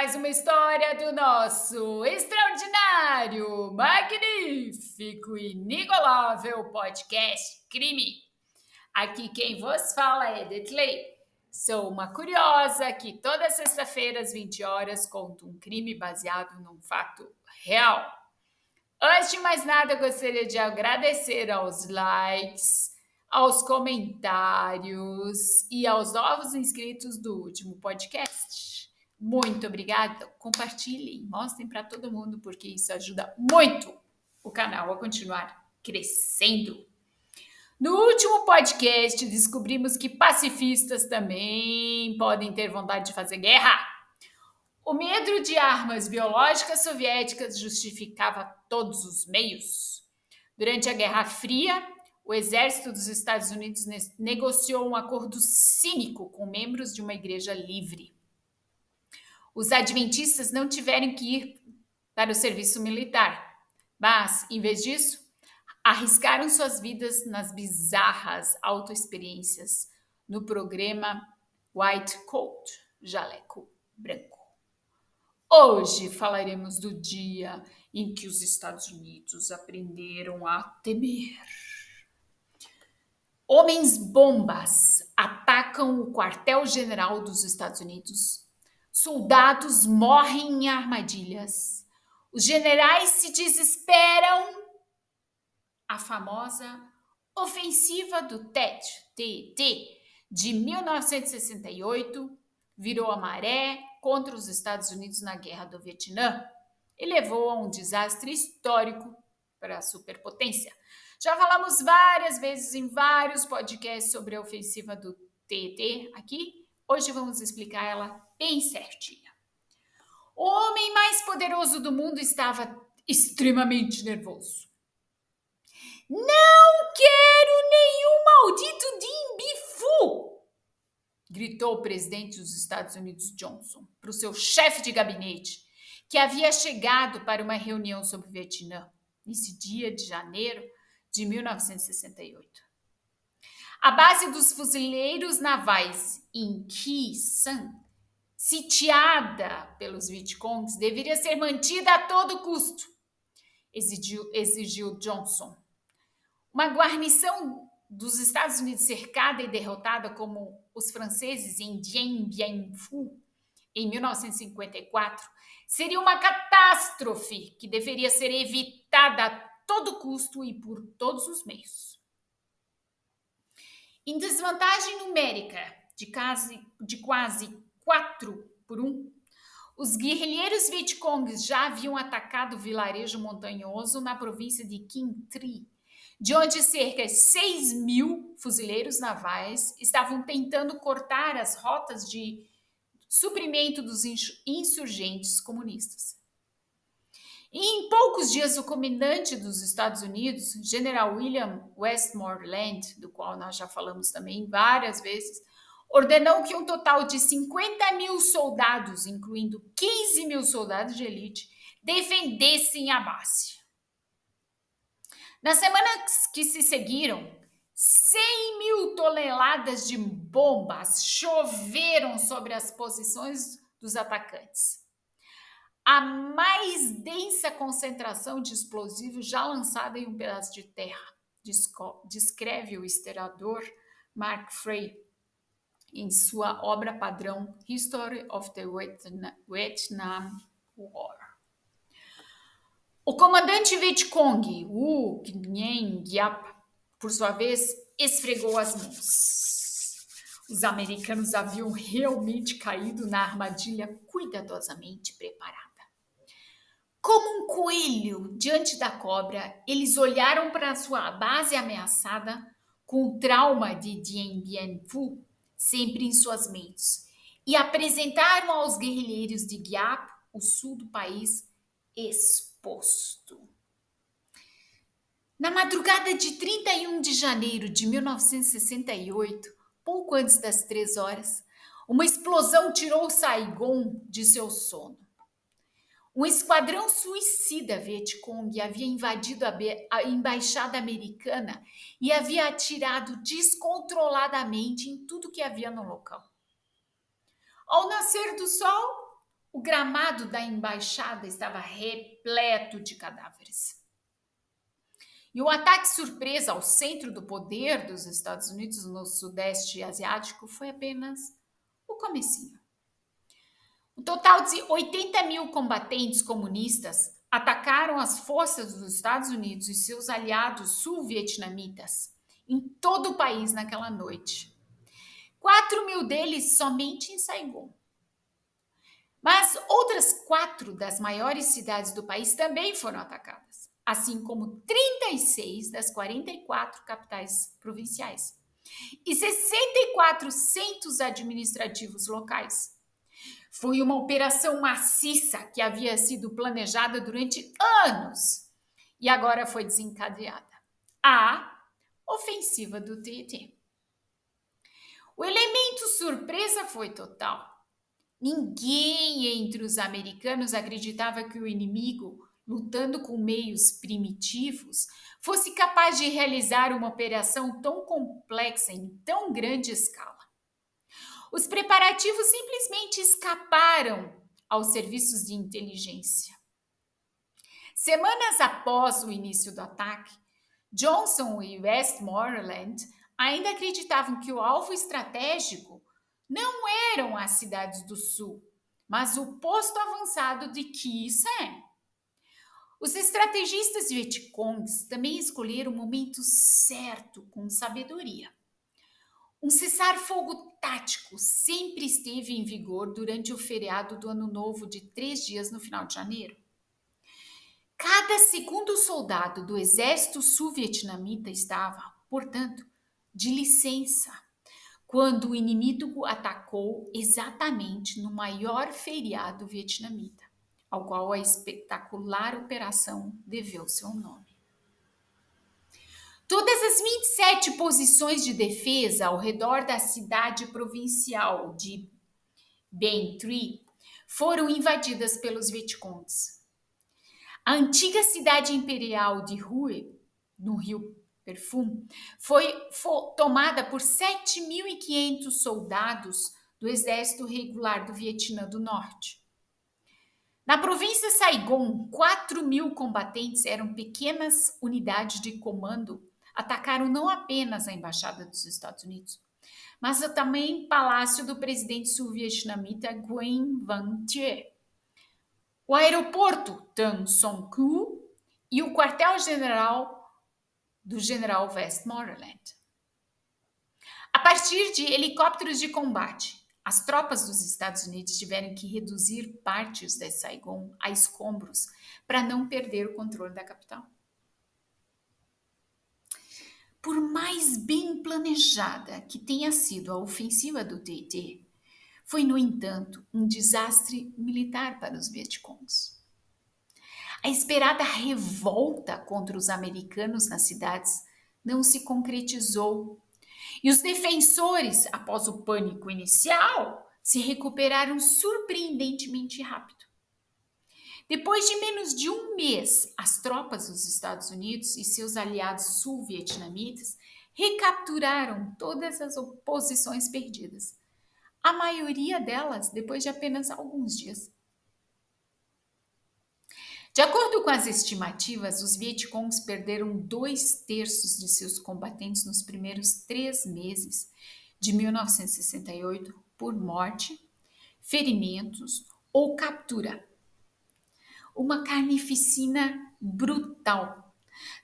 mais uma história do nosso extraordinário, magnífico, inigualável podcast Crime. Aqui quem vos fala é Detley. Sou uma curiosa que toda sexta-feira às 20 horas conto um crime baseado num fato real. Antes de mais nada, eu gostaria de agradecer aos likes, aos comentários e aos novos inscritos do último podcast. Muito obrigada. Compartilhem, mostrem para todo mundo, porque isso ajuda muito o canal a continuar crescendo. No último podcast, descobrimos que pacifistas também podem ter vontade de fazer guerra. O medo de armas biológicas soviéticas justificava todos os meios. Durante a Guerra Fria, o exército dos Estados Unidos negociou um acordo cínico com membros de uma igreja livre. Os adventistas não tiveram que ir para o serviço militar, mas, em vez disso, arriscaram suas vidas nas bizarras autoexperiências no programa White Coat, Jaleco Branco. Hoje falaremos do dia em que os Estados Unidos aprenderam a temer. Homens-bombas atacam o quartel-general dos Estados Unidos. Soldados morrem em armadilhas. Os generais se desesperam. A famosa ofensiva do TET, de 1968, virou a maré contra os Estados Unidos na Guerra do Vietnã e levou a um desastre histórico para a superpotência. Já falamos várias vezes em vários podcasts sobre a ofensiva do TET aqui. Hoje vamos explicar ela bem certinha. O homem mais poderoso do mundo estava extremamente nervoso. Não quero nenhum maldito Dimbifu! Gritou o presidente dos Estados Unidos, Johnson, para o seu chefe de gabinete, que havia chegado para uma reunião sobre o Vietnã, nesse dia de janeiro de 1968. A base dos fuzileiros navais em Khe Sanh, sitiada pelos Vietcongs, deveria ser mantida a todo custo, exigiu Johnson. Uma guarnição dos Estados Unidos cercada e derrotada como os franceses em Dien Bien Phu, em 1954, seria uma catástrofe que deveria ser evitada a todo custo e por todos os meios. Em desvantagem numérica de quase 4-1, os guerrilheiros Vietcongs já haviam atacado o vilarejo montanhoso na província de Quang Tri, de onde cerca de 6.000 fuzileiros navais estavam tentando cortar as rotas de suprimento dos insurgentes comunistas. E em poucos dias, o comandante dos Estados Unidos, General William Westmoreland, do qual nós já falamos também várias vezes, ordenou que um total de 50.000 soldados, incluindo 15.000 soldados de elite, defendessem a base. Nas semanas que se seguiram, 100.000 toneladas de bombas choveram sobre as posições dos atacantes. A mais densa concentração de explosivos já lançada em um pedaço de terra, descreve o historiador Mark Frey em sua obra padrão History of the Vietnam War. O comandante Vietcong, Wu Nguyen Giap, por sua vez, esfregou as mãos. Os americanos haviam realmente caído na armadilha cuidadosamente preparada. Como um coelho diante da cobra, eles olharam para sua base ameaçada com o trauma de Dien Bien Phu sempre em suas mentes e apresentaram aos guerrilheiros de Giap o sul do país exposto. Na madrugada de 31 de janeiro de 1968, pouco antes das 3 horas, uma explosão tirou Saigon de seu sono. Um esquadrão suicida Vietcong havia invadido a embaixada americana e havia atirado descontroladamente em tudo que havia no local. Ao nascer do sol, O gramado da embaixada estava repleto de cadáveres. E o ataque surpresa ao centro do poder dos Estados Unidos no Sudeste Asiático foi apenas o comecinho. Um total de 80 mil combatentes comunistas atacaram as forças dos Estados Unidos e seus aliados sul-vietnamitas em todo o país naquela noite. 4 mil deles somente em Saigon. Mas outras 4 das maiores cidades do país também foram atacadas, assim como 36 das 44 capitais provinciais e 64 centros administrativos locais. Foi uma operação maciça que havia sido planejada durante anos e agora foi desencadeada. A ofensiva do TT. O elemento surpresa foi total. Ninguém entre os americanos acreditava que o inimigo, lutando com meios primitivos, fosse capaz de realizar uma operação tão complexa em tão grande escala. Os preparativos simplesmente escaparam aos serviços de inteligência. Semanas após o início do ataque, Johnson e Westmoreland ainda acreditavam que o alvo estratégico não eram as cidades do sul, mas o posto avançado de Khe Sanh. Os estrategistas vietcongues também escolheram o momento certo com sabedoria. Um cessar-fogo tático sempre esteve em vigor durante o feriado do Ano Novo de 3 dias no final de janeiro. Cada segundo soldado do exército sul-vietnamita estava, portanto, de licença quando o inimigo atacou exatamente no maior feriado vietnamita, ao qual a espetacular operação deveu seu nome. Todas as 27 posições de defesa ao redor da cidade provincial de Binh Tri foram invadidas pelos Vietcongues. A antiga cidade imperial de Hue, no rio Perfum, foi tomada por 7.500 soldados do Exército Regular do Vietnã do Norte. Na província de Saigon, 4 mil combatentes eram pequenas unidades de comando, atacaram não apenas a Embaixada dos Estados Unidos, mas também o palácio do presidente sul-vietnamita Nguyen Van Thieu, o aeroporto Tan Son Cu e o quartel-general do general Westmoreland. A partir de helicópteros de combate, as tropas dos Estados Unidos tiveram que reduzir partes de Saigon a escombros para não perder o controle da capital. Por mais bem planejada que tenha sido a ofensiva do TT, foi, no entanto, um desastre militar para os Vietcongues. A esperada revolta contra os americanos nas cidades não se concretizou. E os defensores, após o pânico inicial, se recuperaram surpreendentemente rápido. Depois de menos de um mês, as tropas dos Estados Unidos e seus aliados sul-vietnamitas recapturaram todas as posições perdidas. A maioria delas depois de apenas alguns dias. De acordo com as estimativas, os Vietcongues perderam 2/3 de seus combatentes nos primeiros 3 meses de 1968 por morte, ferimentos ou captura. Uma carnificina brutal,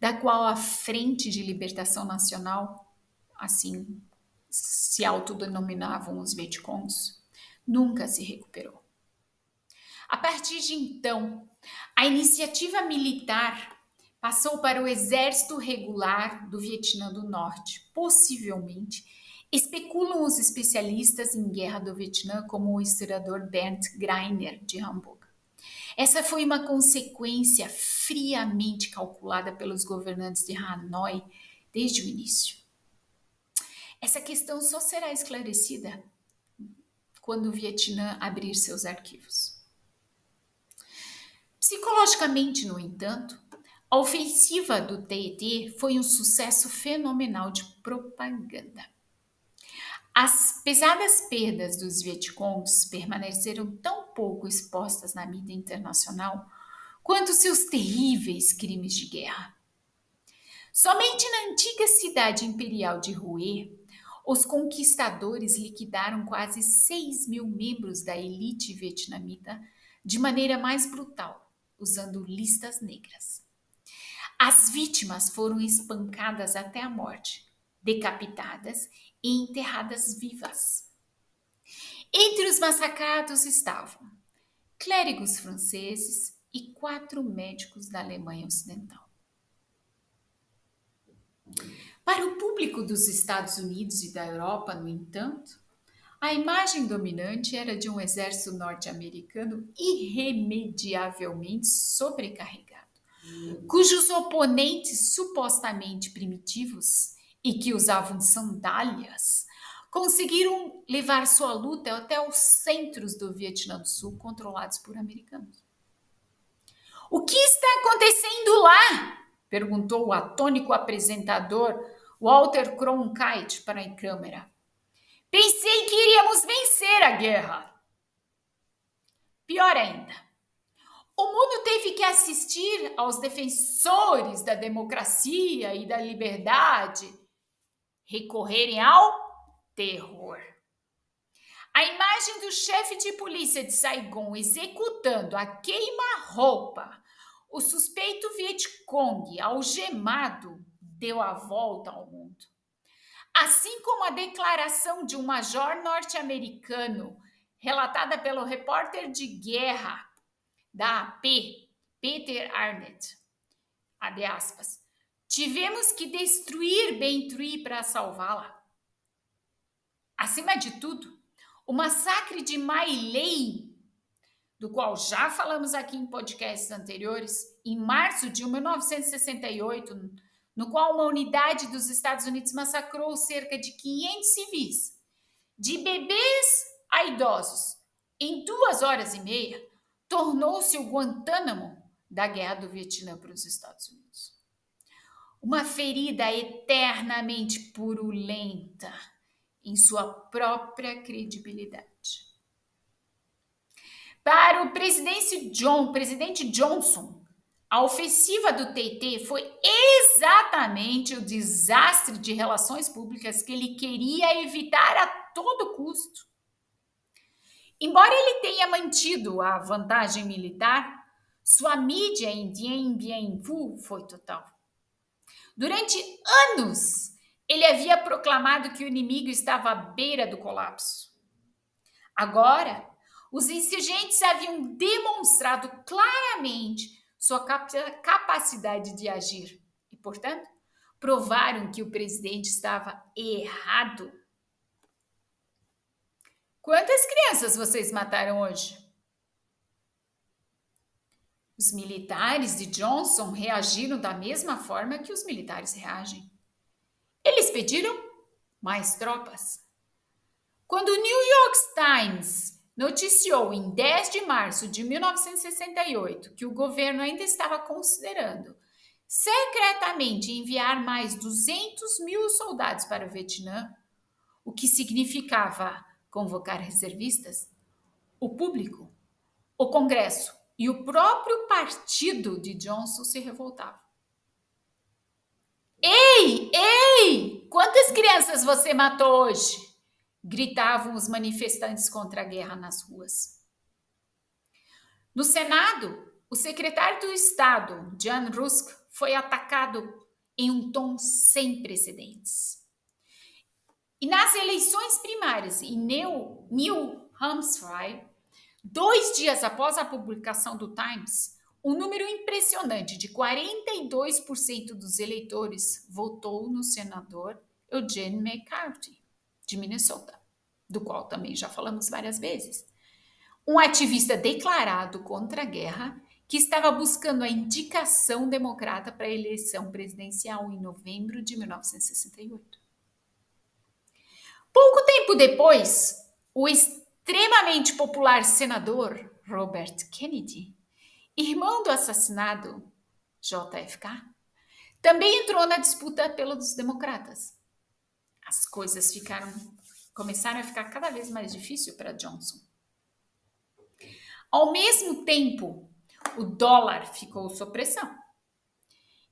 da qual a Frente de Libertação Nacional, assim se autodenominavam os Vietcongues, nunca se recuperou. A partir de então, a iniciativa militar passou para o Exército Regular do Vietnã do Norte, possivelmente, especulam os especialistas em guerra do Vietnã, como o historiador Bernd Greiner, de Hamburgo. Essa foi uma consequência friamente calculada pelos governantes de Hanoi desde o início. Essa questão só será esclarecida quando o Vietnã abrir seus arquivos. Psicologicamente, no entanto, a ofensiva do TT foi um sucesso fenomenal de propaganda. As pesadas perdas dos Vietcongues permaneceram tão pouco expostas na mídia internacional quanto seus terríveis crimes de guerra. Somente na antiga cidade imperial de Hue, os conquistadores liquidaram quase 6.000 membros da elite vietnamita de maneira mais brutal, usando listas negras. As vítimas foram espancadas até a morte, decapitadas e enterradas vivas. Entre os massacrados estavam clérigos franceses e 4 médicos da Alemanha Ocidental. Para o público dos Estados Unidos e da Europa, no entanto, a imagem dominante era de um exército norte-americano irremediavelmente sobrecarregado, cujos oponentes supostamente primitivos e que usavam sandálias conseguiram levar sua luta até os centros do Vietnã do Sul controlados por americanos. O que está acontecendo lá? Perguntou o atônico apresentador Walter Cronkite para a câmera. Pensei que iríamos vencer a guerra. Pior ainda, o mundo teve que assistir aos defensores da democracia e da liberdade recorrerem ao terror. A imagem do chefe de polícia de Saigon executando a queima-roupa o suspeito Vietcong algemado deu a volta ao mundo. Assim como a declaração de um major norte-americano relatada pelo repórter de guerra da AP, Peter Arnett, abre aspas, tivemos que destruir Bem Tri para salvá-la. Acima de tudo, o massacre de My Lai, do qual já falamos aqui em podcasts anteriores, em março de 1968, no qual uma unidade dos Estados Unidos massacrou cerca de 500 civis, de bebês a idosos, em 2 horas e meia, tornou-se o Guantánamo da Guerra do Vietnã para os Estados Unidos. Uma ferida eternamente purulenta em sua própria credibilidade. Para o presidente Johnson, a ofensiva do TT foi exatamente o desastre de relações públicas que ele queria evitar a todo custo. Embora ele tenha mantido a vantagem militar, sua mídia em Dien Bien Phu foi total. Durante anos, ele havia proclamado que o inimigo estava à beira do colapso. Agora, os insurgentes haviam demonstrado claramente sua capacidade de agir e, portanto, provaram que o presidente estava errado. Quantas crianças vocês mataram hoje? Os militares de Johnson reagiram da mesma forma que os militares reagem. Eles pediram mais tropas. Quando o New York Times noticiou em 10 de março de 1968 que o governo ainda estava considerando secretamente enviar mais 200.000 soldados para o Vietnã, o que significava convocar reservistas, o público, o Congresso e o próprio partido de Johnson se revoltavam. Ei, ei! Quantas crianças você matou hoje? Gritavam os manifestantes contra a guerra nas ruas. No Senado, o secretário do Estado, John Rusk, foi atacado em um tom sem precedentes. E nas eleições primárias em New Hampshire, 2 dias após a publicação do Times, um número impressionante de 42% dos eleitores votou no senador Eugene McCarthy, de Minnesota, do qual também já falamos várias vezes. Um ativista declarado contra a guerra que estava buscando a indicação democrata para a eleição presidencial em novembro de 1968. Pouco tempo depois, o extremamente popular senador Robert Kennedy, irmão do assassinado JFK, também entrou na disputa pelos democratas. As coisas começaram a ficar cada vez mais difíceis para Johnson. Ao mesmo tempo, o dólar ficou sob pressão.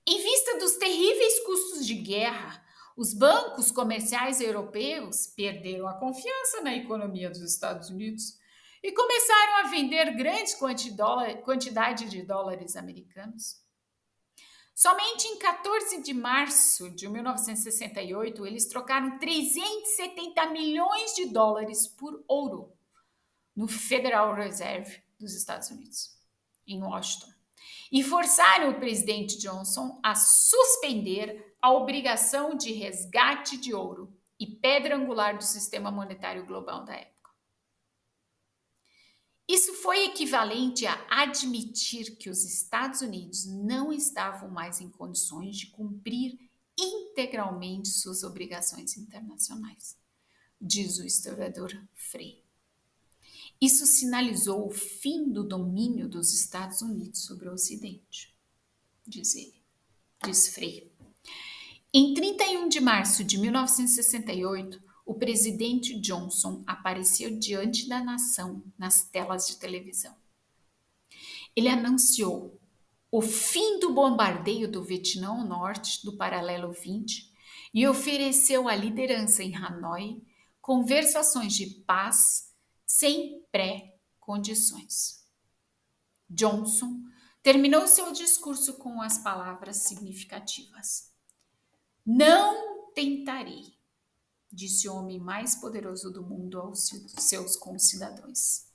Em vista dos terríveis custos de guerra, os bancos comerciais europeus perderam a confiança na economia dos Estados Unidos e começaram a vender grande quantidade de dólares americanos. Somente em 14 de março de 1968, eles trocaram 370 milhões de dólares por ouro no Federal Reserve dos Estados Unidos, em Washington, e forçaram o presidente Johnson a suspender a obrigação de resgate de ouro e pedra angular do sistema monetário global da época. Isso foi equivalente a admitir que os Estados Unidos não estavam mais em condições de cumprir integralmente suas obrigações internacionais, diz o historiador Frey. Isso sinalizou o fim do domínio dos Estados Unidos sobre o Ocidente, diz ele, diz Frey. Em 31 de março de 1968, o presidente Johnson apareceu diante da nação nas telas de televisão. Ele anunciou o fim do bombardeio do Vietnã ao norte do paralelo 20 e ofereceu a liderança em Hanoi conversações de paz sem pré-condições. Johnson terminou seu discurso com as palavras significativas: "Não tentarei", disse o homem mais poderoso do mundo aos seus concidadãos.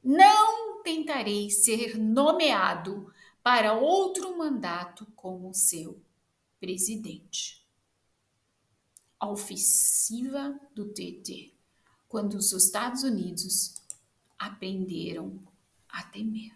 "Não tentarei ser nomeado para outro mandato como seu presidente." A ofensiva do TT, quando os Estados Unidos aprenderam a temer.